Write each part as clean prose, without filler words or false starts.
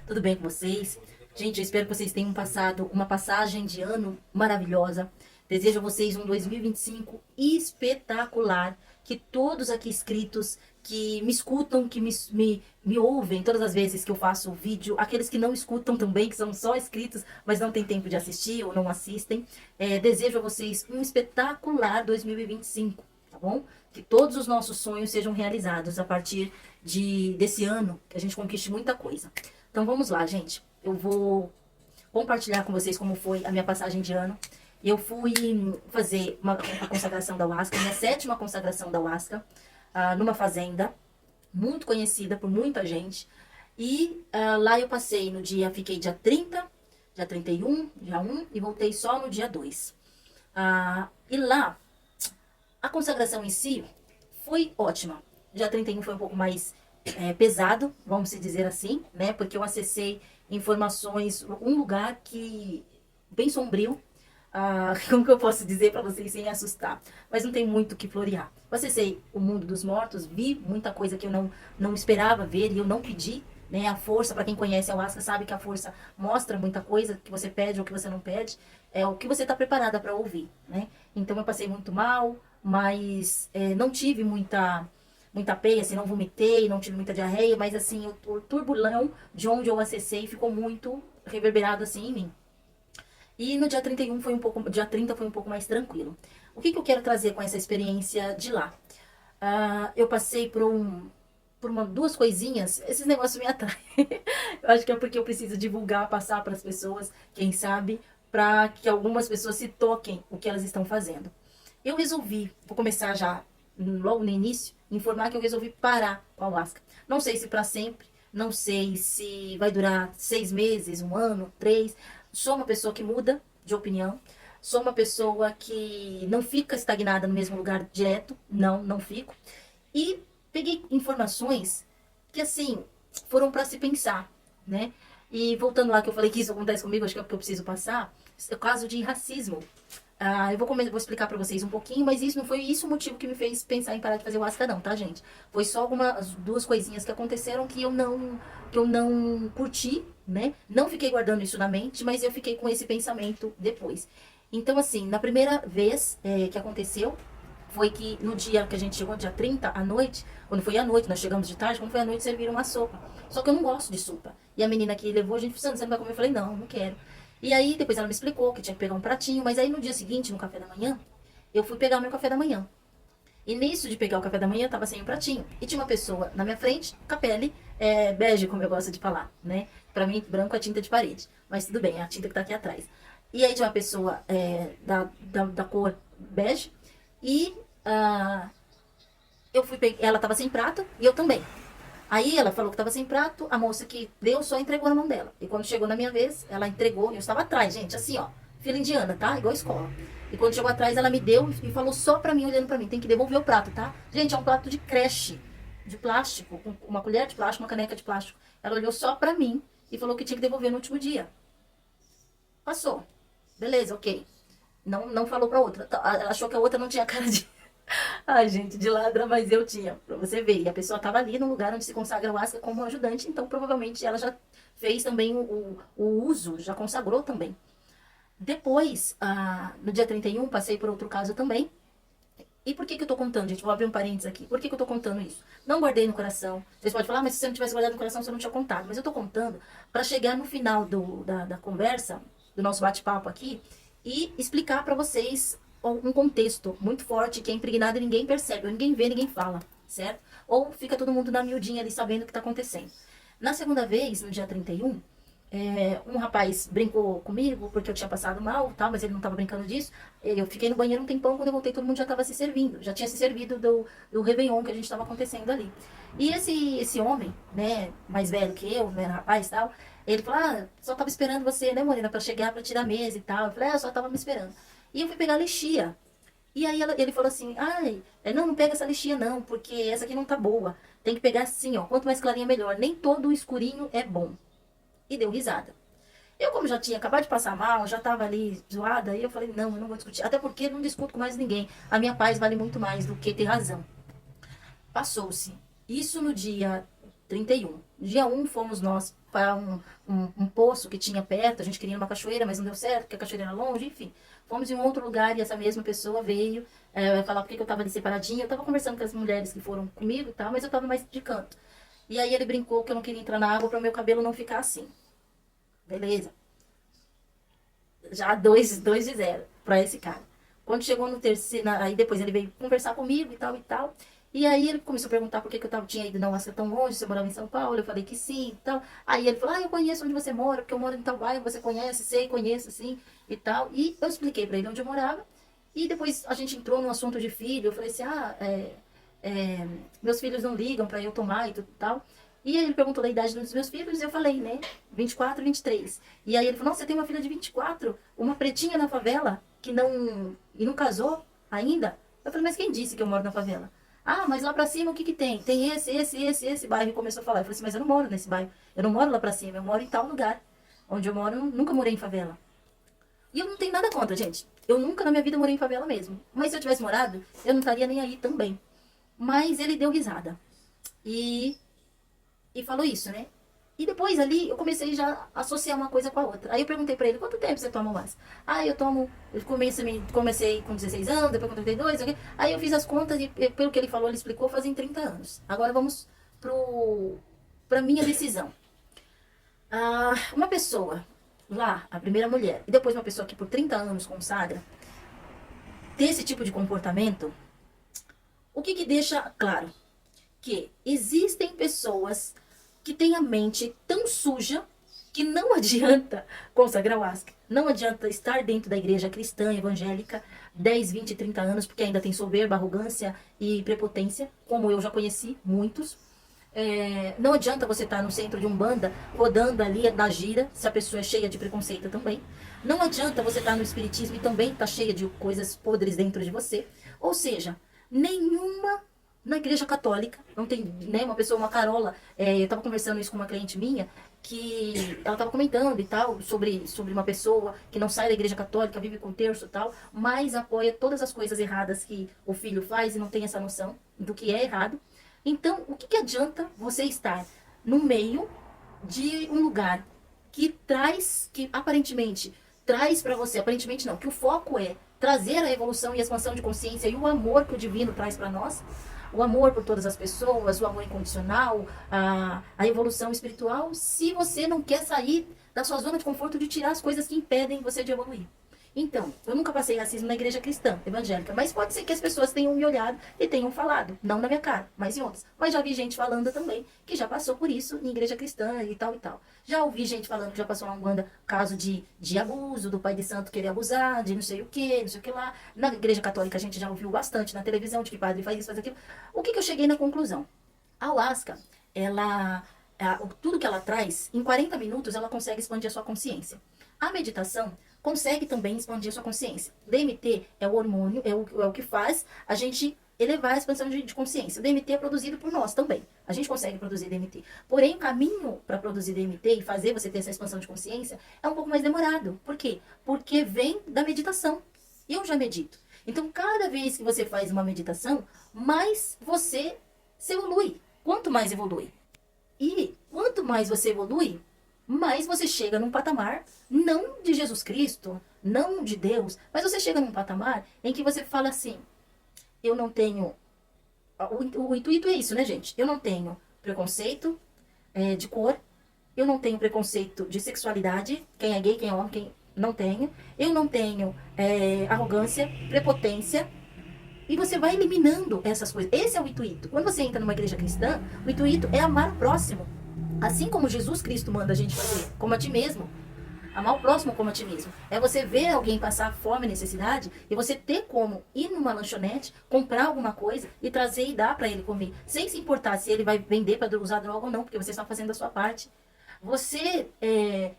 Tudo bem com vocês? Gente, eu espero que vocês tenham passado uma passagem de ano maravilhosa. Desejo a vocês um 2025 espetacular. Que todos aqui inscritos, que me escutam, que me ouvem todas as vezes que eu faço vídeo, aqueles que não escutam também, que são só inscritos, mas não têm tempo de assistir ou não assistem, desejo a vocês um espetacular 2025, tá bom? Que todos os nossos sonhos sejam realizados a partir desse ano, que a gente conquiste muita coisa. Então vamos lá, gente. Eu vou compartilhar com vocês como foi a minha passagem de ano. Eu fui fazer a consagração da Huasca, minha 7ª consagração da Huasca, numa fazenda muito conhecida por muita gente. E lá eu passei no dia, fiquei dia 30, dia 31, dia 1 e voltei só no dia 2. E lá, a consagração em si foi ótima. Dia 31 foi um pouco mais pesado, vamos dizer assim, né? Porque eu acessei informações, um lugar que bem sombrio. Como que eu posso dizer para vocês sem assustar? Mas não tem muito o que florear. Eu acessei o mundo dos mortos, vi muita coisa que eu não esperava ver e eu não pedi. Né? A força, para quem conhece a Ayahuasca, sabe que a força mostra muita coisa que você pede ou que você não pede. É o que você está preparada para ouvir. Né? Então eu passei muito mal, mas não tive muita peia, assim, não vomitei, não tive muita diarreia, mas assim, o turbulão de onde eu acessei ficou muito reverberado assim em mim. E no dia 31 foi dia 30 foi um pouco mais tranquilo. O que eu quero trazer com essa experiência de lá? Eu passei por duas coisinhas, esses negócios me atraem. Eu acho que é porque eu preciso divulgar, passar para as pessoas, quem sabe, para que algumas pessoas se toquem o que elas estão fazendo. Eu resolvi, vou começar já logo no início, informar que eu resolvi parar com a Ayahuasca. Não sei se para sempre, não sei se vai durar 6 meses, um ano, 3. Sou uma pessoa que muda de opinião. Sou uma pessoa que não fica estagnada no mesmo lugar direto. Não fico. E peguei informações que, assim, foram para se pensar, né? E voltando lá que eu falei que isso acontece comigo, acho que é porque eu preciso passar, é o caso de racismo. Eu vou explicar pra vocês um pouquinho, mas isso não foi isso o motivo que me fez pensar em parar de fazer o Ayahuasca não, tá, gente? Foi só algumas duas coisinhas que aconteceram que eu não curti, né? Não fiquei guardando isso na mente, mas eu fiquei com esse pensamento depois. Então, assim, na primeira vez que aconteceu, foi que no dia que a gente chegou, dia 30 à noite, quando foi à noite, nós chegamos de tarde, quando foi à noite, serviram uma sopa. Só que eu não gosto de sopa. E a menina que levou, a gente falou, você não vai comer? Eu falei, não quero. E aí, depois ela me explicou que tinha que pegar um pratinho, mas aí no dia seguinte, no café da manhã, eu fui pegar o meu café da manhã. E nisso de pegar o café da manhã, tava sem o pratinho. E tinha uma pessoa na minha frente, com a pele bege, como eu gosto de falar, né? Pra mim, branco é tinta de parede. Mas tudo bem, é a tinta que tá aqui atrás. E aí tinha uma pessoa da cor bege. E ela tava sem prato e eu também. Aí ela falou que tava sem prato, a moça que deu só entregou na mão dela. E quando chegou na minha vez, ela entregou, e eu estava atrás, gente, assim, ó, fila indiana, tá? Igual escola. E quando chegou atrás, ela me deu e falou só pra mim, olhando pra mim, tem que devolver o prato, tá? Gente, é um prato de creche, de plástico, com uma colher de plástico, uma caneca de plástico. Ela olhou só pra mim e falou que tinha que devolver no último dia. Passou. Beleza, ok. Não falou pra outra. Ela achou que a outra não tinha cara de... Ai, gente, de ladra, mas eu tinha, pra você ver. E a pessoa estava ali no lugar onde se consagra o Ayahuasca como ajudante, então provavelmente ela já fez também o uso, já consagrou também. Depois, no dia 31, passei por outro caso também. E por que eu tô contando, gente? Vou abrir um parênteses aqui. Por que eu tô contando isso? Não guardei no coração. Vocês podem falar, mas se você não tivesse guardado no coração, você não tinha contado. Mas eu tô contando para chegar no final da conversa, do nosso bate-papo aqui, e explicar para vocês um contexto muito forte que é impregnado e ninguém percebe, ou ninguém vê, ninguém fala, certo? Ou fica todo mundo na miudinha ali sabendo o que tá acontecendo. Na segunda vez, no dia 31, um rapaz brincou comigo porque eu tinha passado mal, tal, mas ele não estava brincando disso. Eu fiquei no banheiro um tempão, quando eu voltei todo mundo já estava se servindo, já tinha se servido do Réveillon que a gente estava acontecendo ali. E esse homem, né, mais velho que eu, né, rapaz e tal, ele falou, só estava esperando você, né, Morena, para chegar para tirar a mesa e tal. Eu falei, só estava me esperando. E eu fui pegar a lixia. E aí ele falou assim, não pega essa lixia não, porque essa aqui não tá boa. Tem que pegar assim, ó, quanto mais clarinha melhor. Nem todo o escurinho é bom. E deu risada. Eu, como já tinha acabado de passar mal, já tava ali zoada, aí eu falei, não, eu não vou discutir. Até porque eu não discuto com mais ninguém. A minha paz vale muito mais do que ter razão. Passou-se. Isso no dia 31. Dia 1 fomos nós para um poço que tinha perto, a gente queria uma cachoeira, mas não deu certo, porque a cachoeira era longe, enfim. Fomos em um outro lugar e essa mesma pessoa veio falar porque eu estava ali separadinha. Eu estava conversando com as mulheres que foram comigo e tal, mas eu estava mais de canto. E aí ele brincou que eu não queria entrar na água para o meu cabelo não ficar assim. Beleza. Já 2-0 para esse cara. Quando chegou no terceiro, aí depois ele veio conversar comigo e tal e tal. E aí ele começou a perguntar por que eu tinha ido na Alaska tão longe, se eu morava em São Paulo. Eu falei que sim e tal. Aí ele falou, eu conheço onde você mora, porque eu moro em tal bairro, você conhece, sei, conheço, sim, e tal. E eu expliquei pra ele onde eu morava. E depois a gente entrou no assunto de filho. Eu falei assim, meus filhos não ligam pra eu tomar e tudo e tal. E aí ele perguntou da idade dos meus filhos e eu falei, né, 24, 23. E aí ele falou, nossa, você tem uma filha de 24, uma pretinha na favela, que não casou ainda? Eu falei, mas quem disse que eu moro na favela? Ah, mas lá pra cima o que que tem? Tem esse bairro. E começou a falar. Eu falei assim, mas eu não moro nesse bairro. Eu não moro lá pra cima, eu moro em tal lugar. Onde eu moro, eu nunca morei em favela. E eu não tenho nada contra, gente. Eu nunca na minha vida morei em favela mesmo. Mas se eu tivesse morado, eu não estaria nem aí também. Mas ele deu risada. E falou isso, né? E depois ali eu comecei já a associar uma coisa com a outra. Aí eu perguntei pra ele, quanto tempo você toma máscara? Eu comecei com 16 anos, depois com 32, ok? Aí eu fiz as contas e pelo que ele falou, ele explicou, fazem 30 anos. Agora vamos pra minha decisão. Uma pessoa lá, a primeira mulher, e depois uma pessoa que por 30 anos consagra, ter esse tipo de comportamento, o que deixa claro? Que existem pessoas que têm a mente tão suja que não adianta consagrar o ASC. Não adianta estar dentro da igreja cristã, evangélica, 10, 20, 30 anos, porque ainda tem soberba, arrogância e prepotência, como eu já conheci muitos. Não adianta você estar no centro de Umbanda, rodando ali na gira, se a pessoa é cheia de preconceito também. Não adianta você estar no espiritismo e também estar cheia de coisas podres dentro de você. Ou seja, nenhuma na igreja católica, não tem, né, uma pessoa, uma carola, eu estava conversando isso com uma cliente minha, que ela estava comentando e tal, sobre uma pessoa que não sai da igreja católica, vive com terço e tal, mas apoia todas as coisas erradas que o filho faz e não tem essa noção do que é errado. Então, o que adianta você estar no meio de um lugar que aparentemente traz para você, aparentemente não, que o foco é trazer a evolução e a expansão de consciência e o amor que o divino traz para nós, o amor por todas as pessoas, o amor incondicional, a evolução espiritual, se você não quer sair da sua zona de conforto de tirar as coisas que impedem você de evoluir. Então, eu nunca passei racismo na igreja cristã, evangélica, mas pode ser que as pessoas tenham me olhado e tenham falado, não na minha cara, mas em outras. Mas já vi gente falando também que já passou por isso em igreja cristã e tal e tal. Já ouvi gente falando que já passou na Umbanda caso de abuso, do pai de santo querer abusar, de não sei o que, não sei o que lá. Na igreja católica a gente já ouviu bastante na televisão de que padre faz isso, faz aquilo. O que eu cheguei na conclusão? A ayahuasca, tudo que ela traz, em 40 minutos ela consegue expandir a sua consciência. A meditação consegue também expandir a sua consciência. DMT é o hormônio, é o que faz a gente elevar a expansão de consciência. O DMT é produzido por nós também. A gente consegue produzir DMT. Porém, o caminho para produzir DMT e fazer você ter essa expansão de consciência é um pouco mais demorado. Por quê? Porque vem da meditação. Eu já medito. Então, cada vez que você faz uma meditação, mais você se evolui. Quanto mais evolui. E quanto mais você evolui, mais você chega num patamar, não de Jesus Cristo, não de Deus, mas você chega num patamar em que você fala assim, eu não tenho... O intuito é isso, né, gente? Eu não tenho preconceito de cor, eu não tenho preconceito de sexualidade, quem é gay, quem é homem, quem não tenho. Eu não tenho arrogância, prepotência, e você vai eliminando essas coisas. Esse é o intuito. Quando você entra numa igreja cristã, o intuito é amar o próximo. Assim como Jesus Cristo manda a gente fazer, como a ti mesmo. Amar o próximo como a ti mesmo. É você ver alguém passar fome e necessidade e você ter como ir numa lanchonete, comprar alguma coisa e trazer e dar para ele comer. Sem se importar se ele vai vender para usar droga ou não, porque você está fazendo a sua parte. Você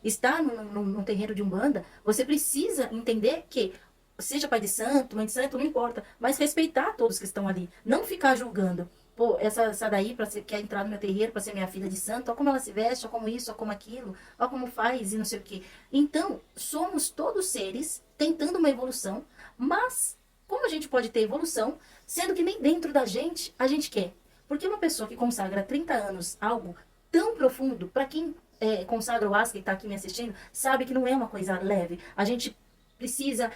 está num terreiro de Umbanda, você precisa entender que seja pai de santo, mãe de santo, não importa, mas respeitar todos que estão ali, não ficar julgando. Pô, essa daí quer entrar no meu terreiro para ser minha filha de santo, olha como ela se veste, olha como isso, olha como aquilo, olha como faz e não sei o quê. Então, somos todos seres tentando uma evolução, mas como a gente pode ter evolução, sendo que nem dentro da gente a gente quer? Porque uma pessoa que consagra há 30 anos algo tão profundo, para quem consagra o Asca e está aqui me assistindo, sabe que não é uma coisa leve. A gente precisa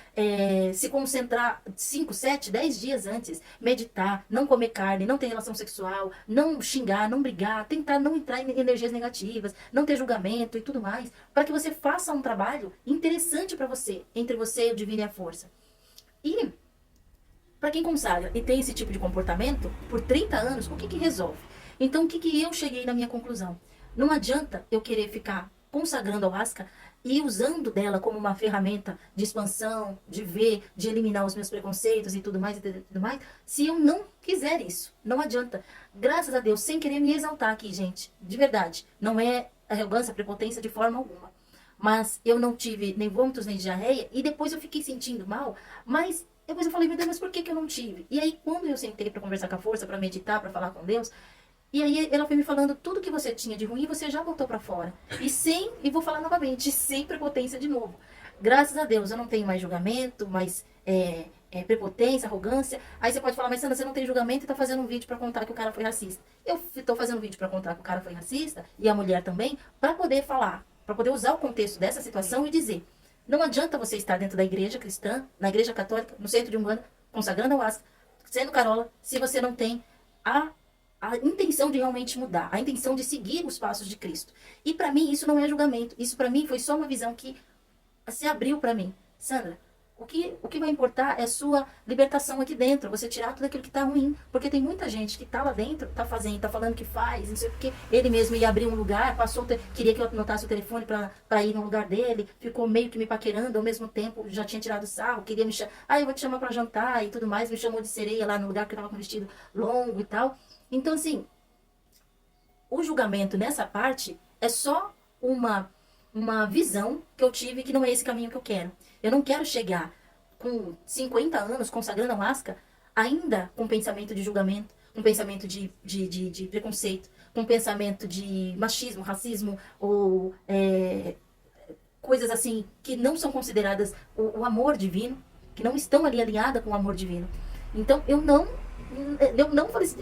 se concentrar 5, 7, 10 dias antes, meditar, não comer carne, não ter relação sexual, não xingar, não brigar, tentar não entrar em energias negativas, não ter julgamento e tudo mais, para que você faça um trabalho interessante para você, entre você, o divino e a força. E para quem consagra e tem esse tipo de comportamento por 30 anos, o que que resolve? Então, o que que eu cheguei na minha conclusão? Não adianta eu querer ficar consagrando a Asca e usando dela como uma ferramenta de expansão, de ver, de eliminar os meus preconceitos e tudo mais, se eu não quiser isso. Não adianta. Graças a Deus, sem querer me exaltar aqui, gente, de verdade, não é arrogância, prepotência de forma alguma. Mas eu não tive nem vômitos, nem diarreia, e depois eu fiquei sentindo mal, mas depois eu falei, meu Deus, mas por que eu não tive? E aí, quando eu sentei para conversar com a força, para meditar, para falar com Deus, e aí ela foi me falando tudo que você tinha de ruim, você já botou para fora. E vou falar novamente, sem prepotência de novo. Graças a Deus, eu não tenho mais julgamento, mais prepotência, arrogância. Aí você pode falar, mas Sandra, você não tem julgamento e tá fazendo um vídeo para contar que o cara foi racista. Eu tô fazendo um vídeo para contar que o cara foi racista, e a mulher também, para poder falar, para poder usar o contexto dessa situação e dizer, não adianta você estar dentro da igreja cristã, na igreja católica, no centro de Umbanda, consagrando a Asca, sendo carola, se você não tem a intenção de realmente mudar, a intenção de seguir os passos de Cristo. E para mim isso não é julgamento, isso para mim foi só uma visão que se abriu para mim. Sandra, o que vai importar é sua libertação aqui dentro, você tirar tudo aquilo que tá ruim, porque tem muita gente que tá lá dentro, tá fazendo, tá falando que faz, não sei o que, ele mesmo ia abrir um lugar, queria que eu anotasse o telefone para ir no lugar dele, ficou meio que me paquerando, ao mesmo tempo já tinha tirado sarro, queria me chamar, eu vou te chamar para jantar e tudo mais, me chamou de sereia lá no lugar que eu tava com vestido longo e tal. Então, assim, o julgamento nessa parte é só uma visão que eu tive que não é esse caminho que eu quero. Eu não quero chegar com 50 anos consagrando a Asca ainda com pensamento de julgamento, com pensamento de preconceito, com pensamento de machismo, racismo ou coisas assim que não são consideradas o amor divino, que não estão ali alinhadas com o amor divino. Então, eu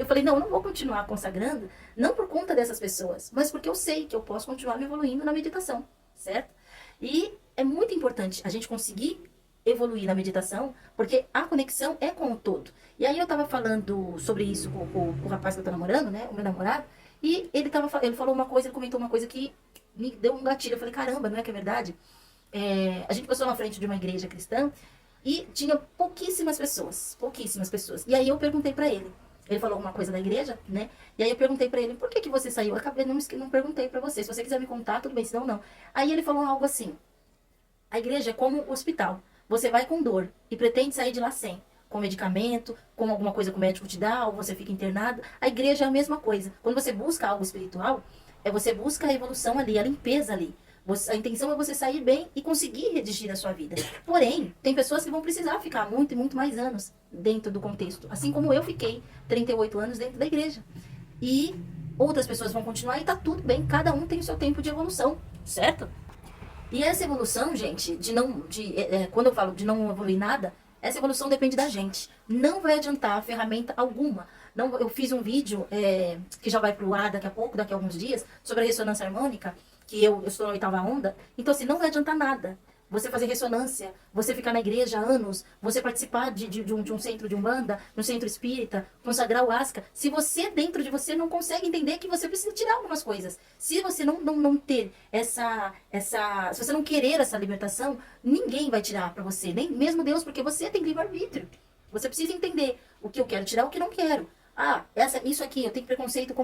falei, não, eu não vou continuar consagrando, não por conta dessas pessoas, mas porque eu sei que eu posso continuar me evoluindo na meditação, certo? E é muito importante a gente conseguir evoluir na meditação, porque a conexão é com o todo. E aí eu tava falando sobre isso com o rapaz que eu tô namorando, né, o meu namorado, e ele falou uma coisa, ele comentou uma coisa que me deu um gatilho. Eu falei, caramba, não é que é verdade? A gente passou na frente de uma igreja cristã, e tinha pouquíssimas pessoas. E aí eu perguntei pra ele. Ele falou alguma coisa da igreja, né? E aí eu perguntei pra ele, por que que você saiu? Eu acabei, não perguntei pra você. Se você quiser me contar, tudo bem, senão não. Aí ele falou algo assim, a igreja é como um hospital. Você vai com dor e pretende sair de lá sem. Com medicamento, com alguma coisa que o médico te dá, ou você fica internado. A igreja é a mesma coisa. Quando você busca algo espiritual, você busca a evolução ali, a limpeza ali. A intenção é você sair bem e conseguir redigir a sua vida. Porém, tem pessoas que vão precisar ficar muito e muito mais anos dentro do contexto. Assim como eu fiquei 38 anos dentro da igreja. E outras pessoas vão continuar e tá tudo bem. Cada um tem o seu tempo de evolução, certo? E essa evolução, gente, quando eu falo de não evoluir nada, essa evolução depende da gente. Não vai adiantar ferramenta alguma. Não, eu fiz um vídeo que já vai pro ar daqui a pouco, daqui a alguns dias, sobre a ressonância harmônica, que eu estou na 8ª onda. Então, assim, não vai adiantar nada. Você fazer ressonância, você ficar na igreja há anos, você participar de um centro de Umbanda, um centro espírita, consagrar o Asca, se você, dentro de você, não consegue entender que você precisa tirar algumas coisas. Se você não ter se você não querer essa libertação, ninguém vai tirar pra você, nem mesmo Deus, porque você tem livre-arbítrio. Você precisa entender o que eu quero tirar e o que não quero. Isso aqui, eu tenho preconceito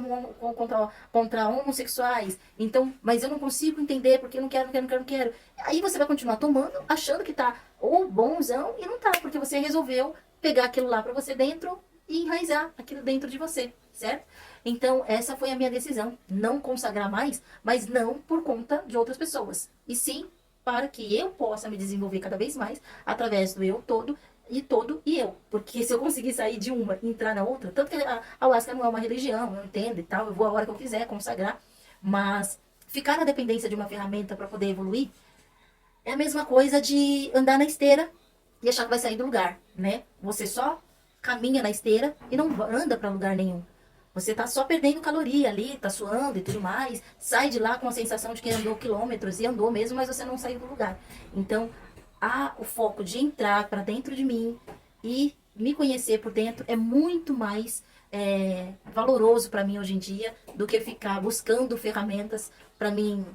contra homossexuais, então, mas eu não consigo entender porque eu não quero. Aí você vai continuar tomando, achando que tá ou bonzão e não tá, porque você resolveu pegar aquilo lá pra você dentro e enraizar aquilo dentro de você, certo? Então, essa foi a minha decisão, não consagrar mais, mas não por conta de outras pessoas, e sim para que eu possa me desenvolver cada vez mais através do eu todo e eu. Porque se eu conseguir sair de uma e entrar na outra, tanto que a Ayahuasca não é uma religião, eu entendo e tal, eu vou a hora que eu quiser consagrar, mas ficar na dependência de uma ferramenta para poder evoluir é a mesma coisa de andar na esteira e achar que vai sair do lugar, né? Você só caminha na esteira e não anda para lugar nenhum. Você tá só perdendo caloria ali, tá suando e tudo mais. Sai de lá com a sensação de que andou quilômetros e andou mesmo, mas você não saiu do lugar. Então, o foco de entrar para dentro de mim e me conhecer por dentro é muito mais valoroso para mim hoje em dia do que ficar buscando ferramentas para mim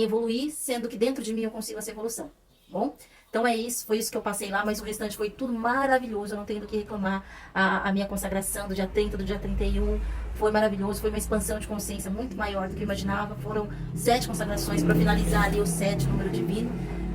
evoluir, sendo que dentro de mim eu consigo essa evolução. Bom, então é isso, foi isso que eu passei lá, mas o restante foi tudo maravilhoso, eu não tenho do que reclamar. A minha consagração do dia 30, do dia 31, foi maravilhoso, foi uma expansão de consciência muito maior do que eu imaginava. Foram 7 consagrações para finalizar ali o 7, número divino.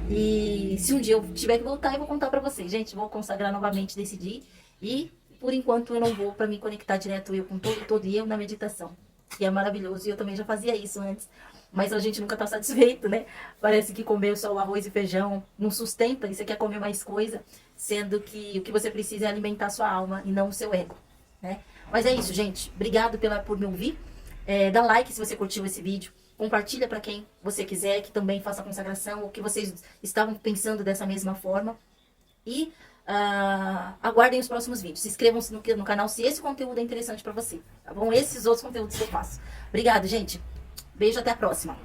E se um dia eu tiver que voltar, eu vou contar para vocês. Gente, vou consagrar novamente, decidi. E por enquanto eu não vou para me conectar direto eu com todo eu na meditação, que é maravilhoso. E eu também já fazia isso antes. Mas a gente nunca tá satisfeito, né? Parece que comer só o arroz e feijão não sustenta e você quer comer mais coisa, sendo que o que você precisa é alimentar a sua alma e não o seu ego, né? Mas é isso, gente. Obrigado por me ouvir. Dá like se você curtiu esse vídeo. Compartilha para quem você quiser que também faça a consagração ou que vocês estavam pensando dessa mesma forma. E aguardem os próximos vídeos. Se inscrevam-se no canal se esse conteúdo é interessante para você, tá bom? Esses outros conteúdos que eu faço. Obrigado, gente. Beijo, até a próxima.